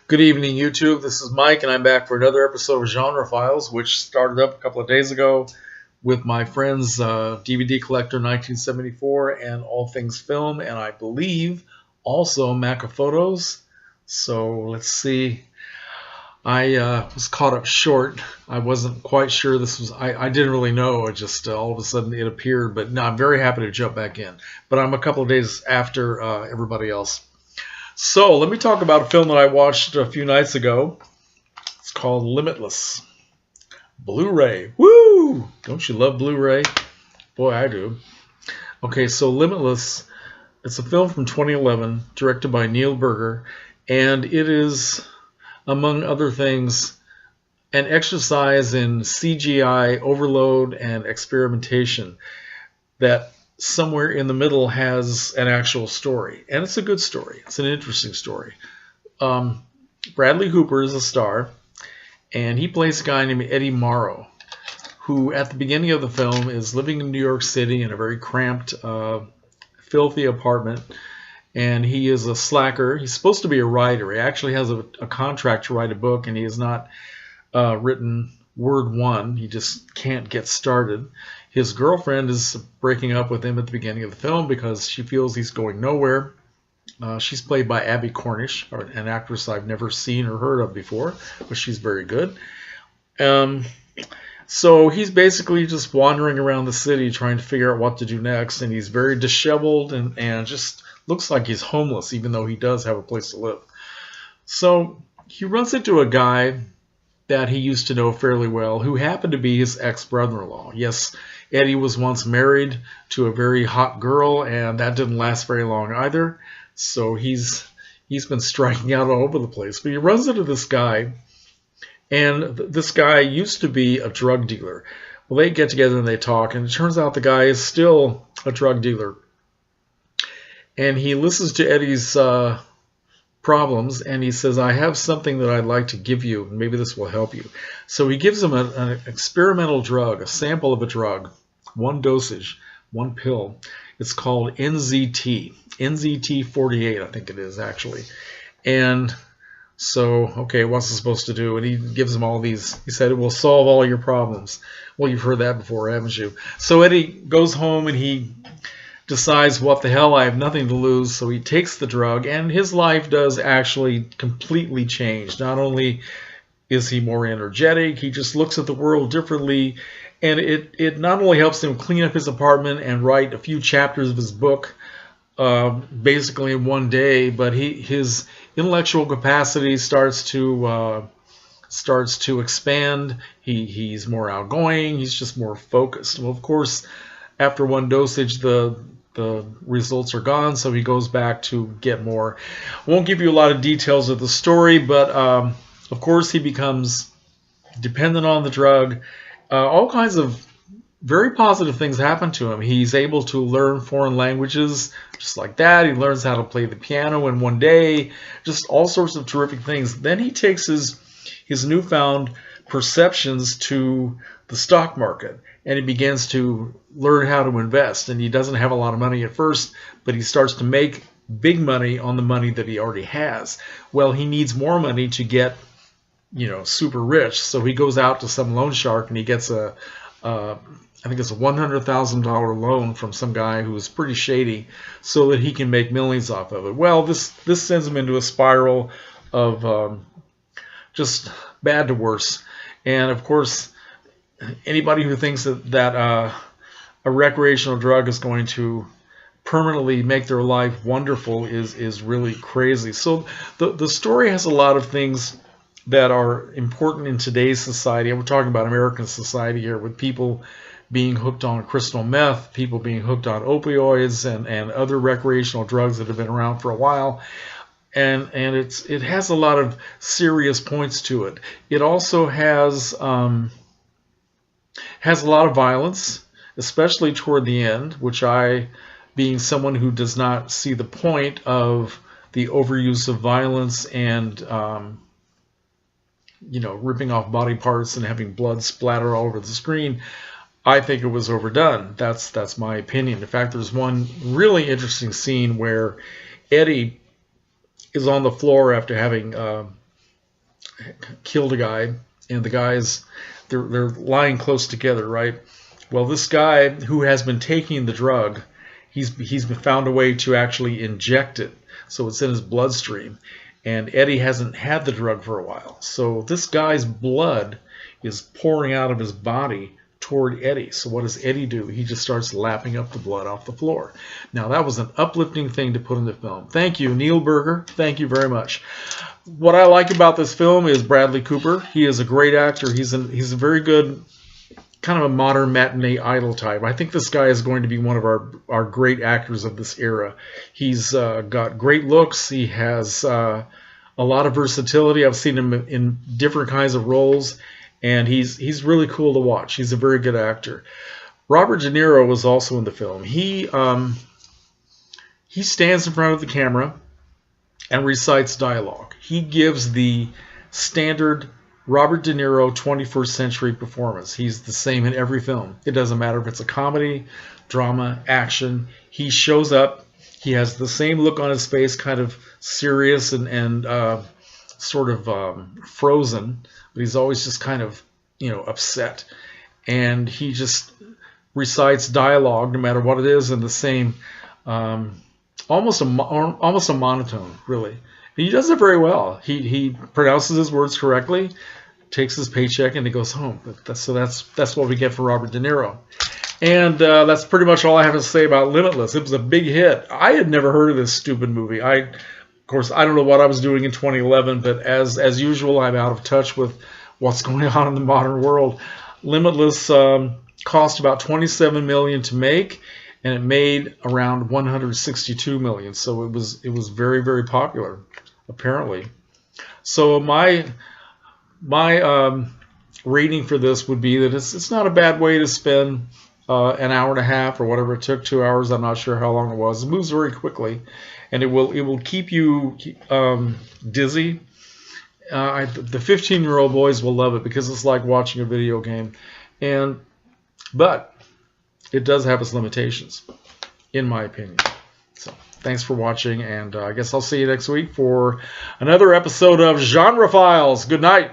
Good evening, YouTube. This is Mike, and I'm back for another episode of Genre Files, which started up a couple of days ago with my friends DVD Collector 1974 and All Things Film, and I believe also Maca Photos. So let's see. I was caught up short. I wasn't quite sure this was. I didn't really know. It just all of a sudden it appeared. But no, I'm very happy to jump back in. But I'm a couple of days after everybody else. So let me talk about a film that I watched a few nights ago. It's called Limitless. Blu-ray. Woo! Don't you love Blu-ray? Boy, I do. Okay, so Limitless, it's a film from 2011, directed by Neil Berger, and it is, among other things, an exercise in CGI overload and experimentation that somewhere in the middle has an actual story. And it's a good story. It's an interesting story. Bradley Cooper is a star, and he plays a guy named Eddie Morrow, who at the beginning of the film is living in New York City in a very cramped, filthy apartment. And he is a slacker. He's supposed to be a writer. He actually has a contract to write a book, and he has not written word one. He just can't get started. His girlfriend is breaking up with him at the beginning of the film because she feels he's going nowhere. She's played by Abby Cornish, an actress I've never seen or heard of before, but she's very good. So he's basically just wandering around the city trying to figure out what to do next, and he's very disheveled and just looks like he's homeless, even though he does have a place to live. So he runs into a guy that he used to know fairly well, who happened to be his ex-brother-in-law. Yes, Eddie was once married to a very hot girl, and that didn't last very long either. So he's been striking out all over the place. But he runs into this guy, and this guy used to be a drug dealer. Well, they get together and they talk, and it turns out the guy is still a drug dealer. And he listens to Eddie's problems, and he says, I have something that I'd like to give you, and maybe this will help you. So he gives him an experimental drug, a sample of a drug, one dosage, one pill. It's called NZT, NZT48, I think it is actually. And so, okay, what's it supposed to do? And he gives him all these. He said, it will solve all your problems. Well, you've heard that before, haven't you? So Eddie goes home and he decides, what the hell, I have nothing to lose. So he takes the drug, and his life does actually completely change. Not only is he more energetic, he just looks at the world differently, and it not only helps him clean up his apartment and write a few chapters of his book basically in one day, but his intellectual capacity starts to expand. He's more outgoing. He's just more focused. Well, of course, after one dosage, the results are gone, so he goes back to get more. I won't give you a lot of details of the story, but of course he becomes dependent on the drug. All kinds of very positive things happen to him. He's able to learn foreign languages just like that. He learns how to play the piano in one day, just all sorts of terrific things. Then he takes his newfound perceptions to the stock market, and he begins to learn how to invest. And he doesn't have a lot of money at first, but he starts to make big money on the money that he already has. Well, he needs more money to get, super rich. So he goes out to some loan shark, and he gets I think it's a $100,000 loan from some guy who is pretty shady, so that he can make millions off of it. Well, this sends him into a spiral of just bad to worse. And of course, anybody who thinks that a recreational drug is going to permanently make their life wonderful is really crazy. So the story has a lot of things that are important in today's society. We're talking about American society here, with people being hooked on crystal meth, people being hooked on opioids and other recreational drugs that have been around for a while. And it has a lot of serious points to it. It also has a lot of violence, especially toward the end, which I, being someone who does not see the point of the overuse of violence and ripping off body parts and having blood splatter all over the screen, I think it was overdone. That's my opinion. In fact, there's one really interesting scene where Eddie is on the floor after having killed a guy, and the guys they're lying close together, right? Well, this guy who has been taking the drug, he's found a way to actually inject it, so it's in his bloodstream. And Eddie hasn't had the drug for a while, so this guy's blood is pouring out of his body toward Eddie. So what does Eddie do? He just starts lapping up the blood off the floor. Now that was an uplifting thing to put in the film. Thank you, Neil Berger. Thank you very much. What I like about this film is Bradley Cooper. He is a great actor. He's a very good kind of a modern matinee idol type. I think this guy is going to be one of our great actors of this era. He's got great looks. He has a lot of versatility. I've seen him in different kinds of roles, and he's really cool to watch. He's a very good actor. Robert De Niro was also in the film. He stands in front of the camera and recites dialogue. He gives the standard Robert De Niro 21st century performance. He's the same in every film. It doesn't matter if it's a comedy, drama, action. He shows up. He has the same look on his face, kind of serious and sort of frozen, but he's always just kind of, upset. And he just recites dialogue, no matter what it is, in the same, almost a monotone, really. And he does it very well. He pronounces his words correctly, takes his paycheck, and he goes home. That's what we get for Robert De Niro. And that's pretty much all I have to say about Limitless. It was a big hit. I had never heard of this stupid movie. Of course, I don't know what I was doing in 2011, but as usual, I'm out of touch with what's going on in the modern world. Limitless cost about $27 million to make, and it made around $162 million. So it was very, very popular, apparently. So my rating for this would be that it's not a bad way to spend an hour and a half or whatever it took, 2 hours. I'm not sure how long it was. It moves very quickly, and it will keep you dizzy. The 15-year-old boys will love it because it's like watching a video game, but it does have its limitations, in my opinion. So thanks for watching, and I guess I'll see you next week for another episode of Genre Files. Good night.